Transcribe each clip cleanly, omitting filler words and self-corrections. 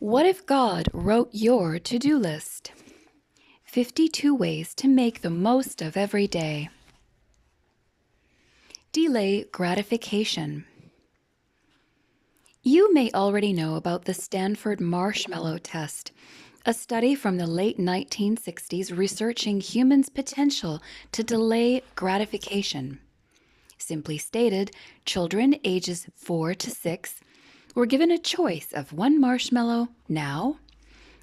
What if God wrote your to-do list? 52 ways to make the most of every day. Delay gratification. You may already know about the Stanford marshmallow test, a study from the late 1960s researching humans' potential to delay gratification. Simply stated, children ages 4 to 6 were given a choice of 1 marshmallow now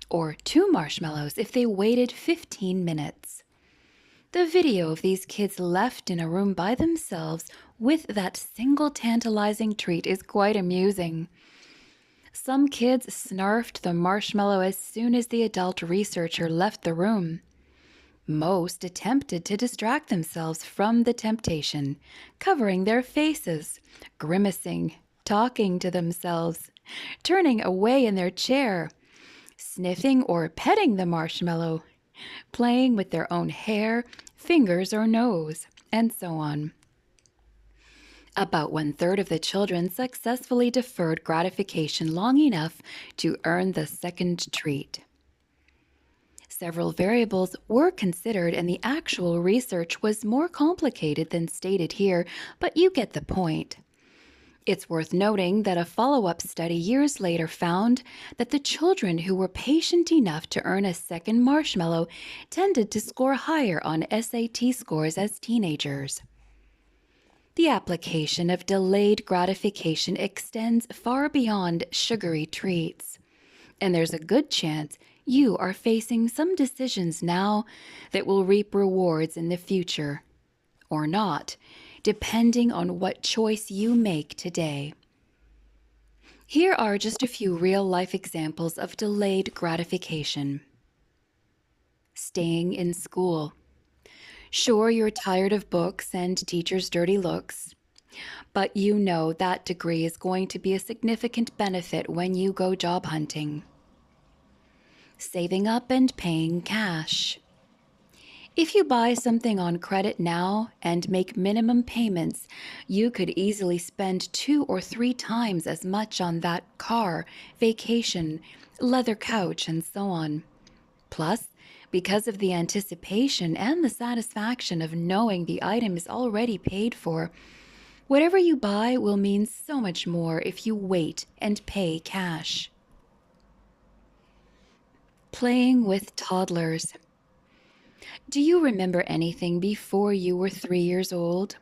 or 2 marshmallows if they waited 15 minutes. The video of these kids left in a room by themselves with that single tantalizing treat is quite amusing. Some kids snarfed the marshmallow as soon as the adult researcher left the room. Most attempted to distract themselves from the temptation, covering their faces, grimacing, talking to themselves, turning away in their chair, sniffing or petting the marshmallow, playing with their own hair, fingers, or nose, and so on. About 1/3 of the children successfully deferred gratification long enough to earn the second treat. Several variables were considered, and the actual research was more complicated than stated here, but you get the point. It's worth noting that a follow-up study years later found that the children who were patient enough to earn a second marshmallow tended to score higher on SAT scores as teenagers. The application of delayed gratification extends far beyond sugary treats, and there's a good chance you are facing some decisions now that will reap rewards in the future, or not, depending on what choice you make today. Here are just a few real-life examples of delayed gratification. Staying in school. Sure, you're tired of books and teachers' dirty looks, but you know that degree is going to be a significant benefit when you go job hunting. Saving up and paying cash. If you buy something on credit now and make minimum payments, you could easily spend 2 or 3 times as much on that car, vacation, leather couch, and so on. Plus, because of the anticipation and the satisfaction of knowing the item is already paid for, whatever you buy will mean so much more if you wait and pay cash. Playing with toddlers. Do you remember anything before you were 3 years old?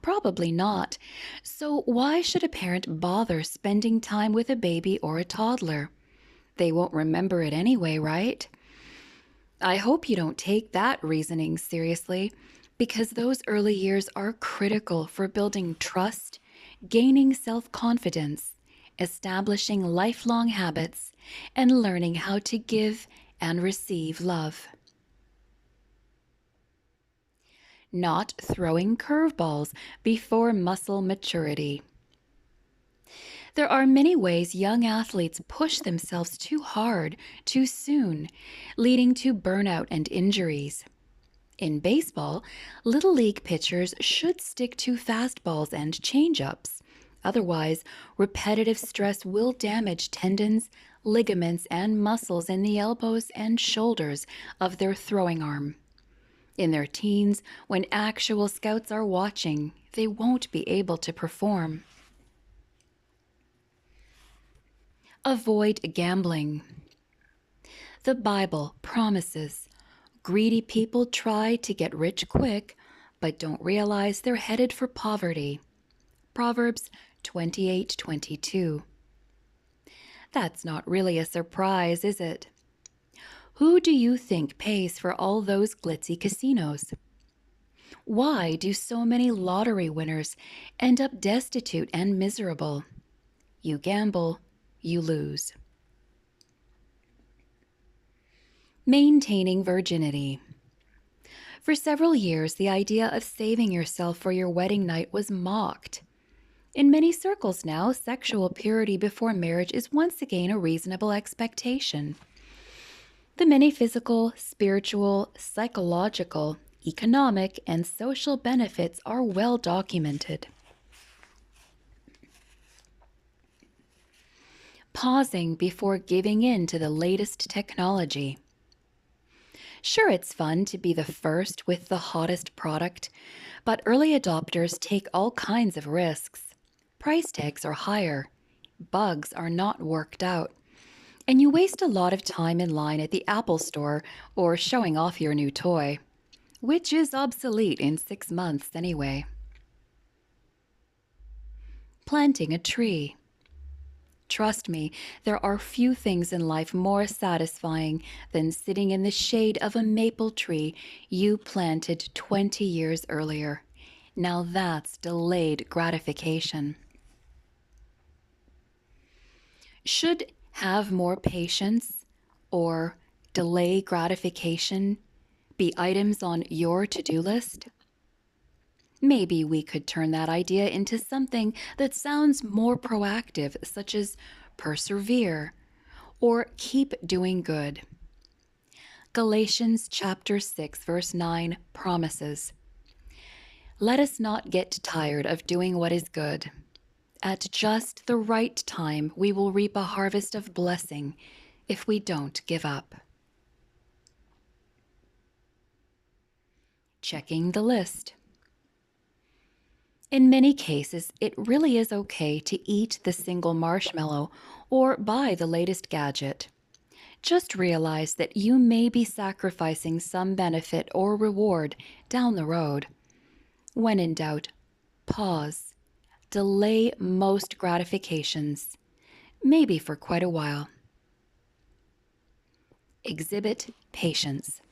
Probably not. So why should a parent bother spending time with a baby or a toddler? They won't remember it anyway, right? I hope you don't take that reasoning seriously, because those early years are critical for building trust, gaining self-confidence, establishing lifelong habits, and learning how to give and receive love. Not throwing curveballs before muscle maturity. There are many ways young athletes push themselves too hard, too soon, leading to burnout and injuries. In baseball, Little League pitchers should stick to fastballs and changeups. Otherwise, repetitive stress will damage tendons, ligaments, and muscles in the elbows and shoulders of their throwing arm. In their teens, when actual scouts are watching, they won't be able to perform. Avoid gambling. The Bible promises greedy people try to get rich quick, but don't realize they're headed for poverty. Proverbs 28:22. That's not really a surprise, is it? Who do you think pays for all those glitzy casinos? Why do so many lottery winners end up destitute and miserable? You gamble, you lose. Maintaining virginity. For several years, the idea of saving yourself for your wedding night was mocked. In many circles now, sexual purity before marriage is once again a reasonable expectation. The many physical, spiritual, psychological, economic, and social benefits are well documented. pausing before giving in to the latest technology. Sure, it's fun to be the first with the hottest product, but early adopters take all kinds of risks. Price tags are higher, bugs are not worked out, and you waste a lot of time in line at the Apple Store or showing off your new toy, which is obsolete in 6 months anyway. Planting a tree. Trust me, there are few things in life more satisfying than sitting in the shade of a maple tree you planted 20 years earlier. Now that's delayed gratification. Should have more patience or delay gratification be items on your to-do list? Maybe we could turn that idea into something that sounds more proactive, such as persevere or keep doing good. Galatians chapter 6, verse 9 promises, "Let us not get tired of doing what is good. At just the right time, we will reap a harvest of blessing if we don't give up." Checking the list. In many cases, it really is okay to eat the single marshmallow or buy the latest gadget. Just realize that you may be sacrificing some benefit or reward down the road. When in doubt, pause. Delay most gratifications, maybe for quite a while. Exhibit patience.